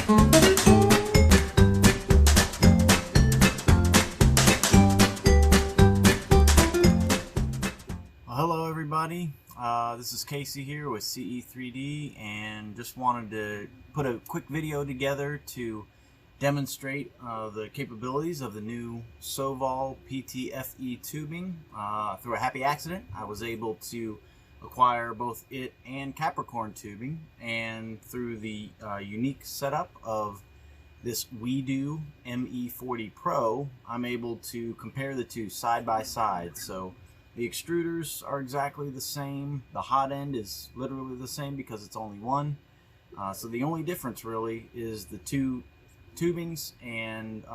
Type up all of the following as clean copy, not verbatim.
Hello everybody, this is Casey here with CE3D, and just wanted to put a quick video together to demonstrate the capabilities of the new Sovol PTFE tubing. Through a happy accident, I was able to acquire both it and Capricorn tubing, and through the unique setup of this WeDo ME40 Pro, I'm able to compare the two side by side. So the extruders are exactly the same. The hot end is literally the same because it's only one. So the only difference really is the two tubings and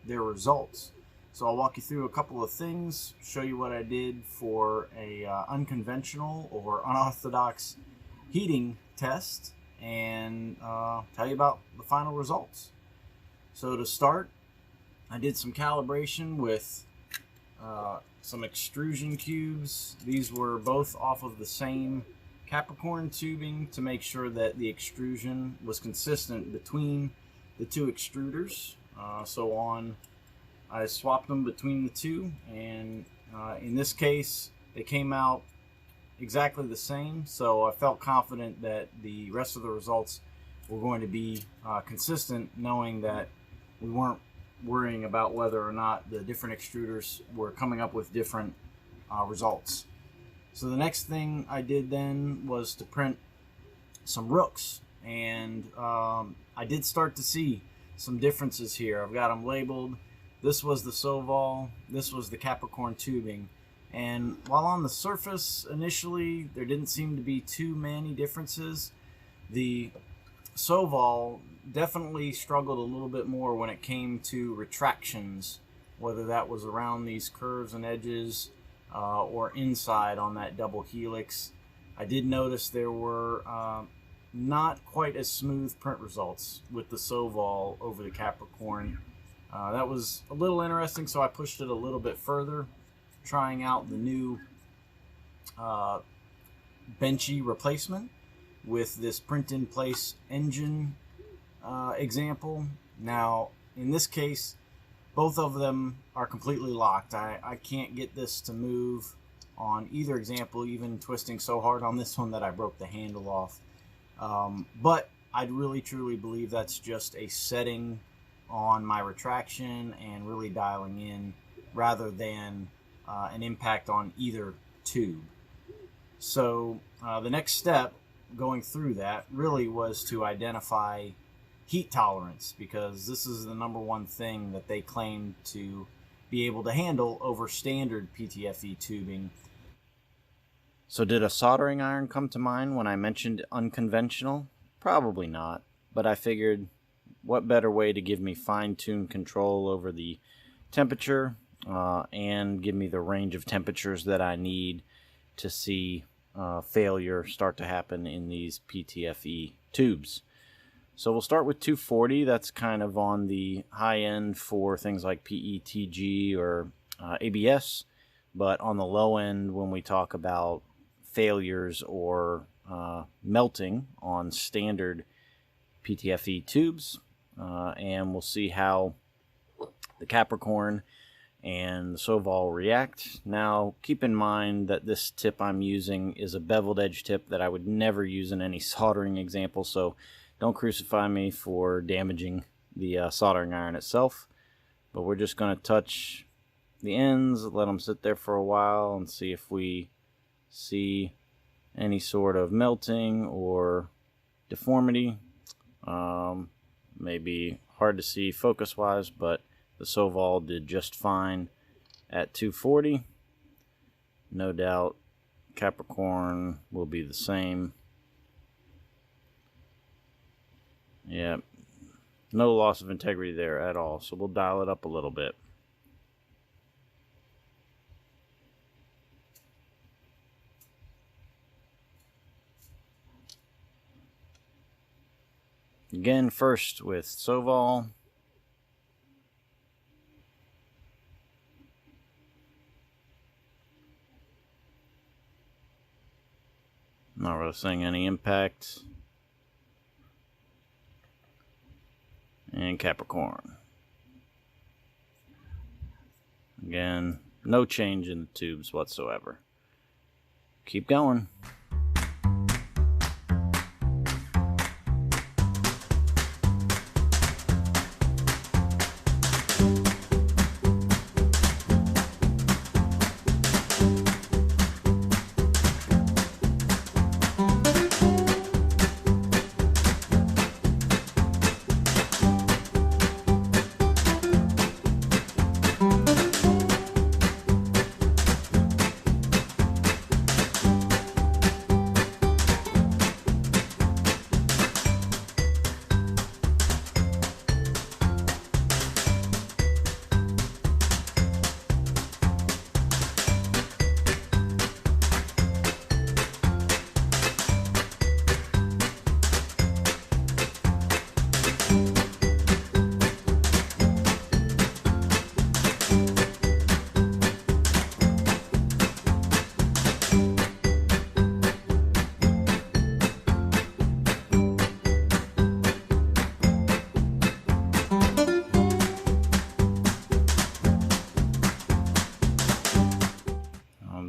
their results. So I'll walk you through a couple of things, show you what I did for a unconventional or unorthodox heating test, and tell you about the final results. So to start, I did some calibration with some extrusion cubes. These were both off of the same Capricorn tubing to make sure that the extrusion was consistent between the two extruders. I swapped them between the two, and in this case they came out exactly the same, so I felt confident that the rest of the results were going to be consistent, knowing that we weren't worrying about whether or not the different extruders were coming up with different results. So the next thing I did then was to print some rooks, and I did start to see some differences here. I've got them labeled. This was the Sovol, this was the Capricorn tubing, and while on the surface initially there didn't seem to be too many differences, the Sovol definitely struggled a little bit more when it came to retractions, whether that was around these curves and edges or inside on that double helix. I did notice there were not quite as smooth print results with the Sovol over the Capricorn. That was a little interesting, so I pushed it a little bit further, trying out the new benchy replacement with this print-in-place engine example. Now, in this case, both of them are completely locked. I can't get this to move on either example, even twisting so hard on this one that I broke the handle off. But I really truly believe that's just a setting on my retraction and really dialing in, rather than an impact on either tube. So the next step going through that really was to identify heat tolerance, because this is the #1 thing that they claim to be able to handle over standard PTFE tubing. So did a soldering iron come to mind when I mentioned unconventional? Probably not, but I figured what better way to give me fine-tuned control over the temperature and give me the range of temperatures that I need to see failure start to happen in these PTFE tubes. So we'll start with 240. That's kind of on the high end for things like PETG or ABS, but on the low end when we talk about failures or melting on standard PTFE tubes. And we'll see how the Capricorn and the Sovol react. Now, keep in mind that this tip I'm using is a beveled edge tip that I would never use in any soldering example, so don't crucify me for damaging the soldering iron itself. But we're just going to touch the ends, let them sit there for a while, and see if we see any sort of melting or deformity. Maybe hard to see focus wise, but the Sovol did just fine at 240. No doubt Capricorn will be the same. Yeah, no loss of integrity there at all, so we'll dial it up a little bit. Again, first with Sovol. Not really seeing any impact. and Capricorn. Again, no change in the tubes whatsoever. Keep going.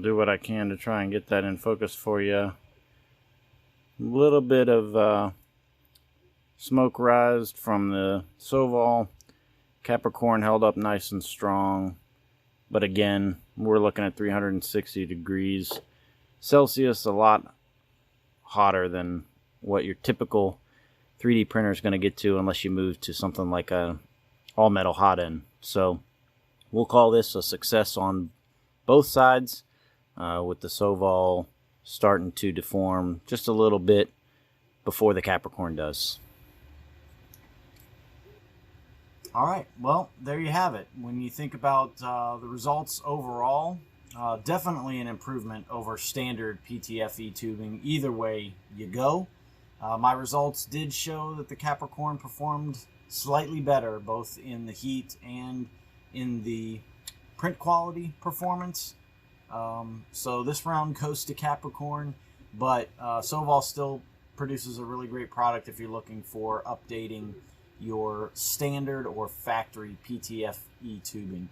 Do what I can to try and get that in focus for you. A little bit of smoke rised from the Sovol. Capricorn held up nice and strong, but again, we're looking at 360 degrees Celsius, a lot hotter than what your typical 3D printer is going to get to unless you move to something like a all metal hot end. So we'll call this a success on both sides. With the Sovol starting to deform just a little bit before the Capricorn does. All right, well, there you have it. When you think about the results overall, definitely an improvement over standard PTFE tubing. Either way you go. My results did show that the Capricorn performed slightly better, both in the heat and in the print quality performance. So this round goes to Capricorn, but Sovol still produces a really great product if you're looking for updating your standard or factory PTFE tubing.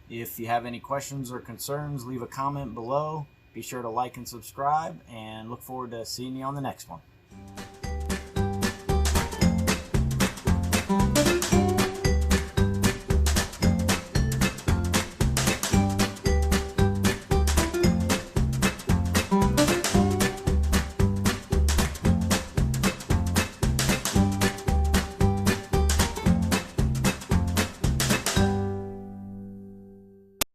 If you have any questions or concerns, leave a comment below. Be sure to like and subscribe, and look forward to seeing you on the next one.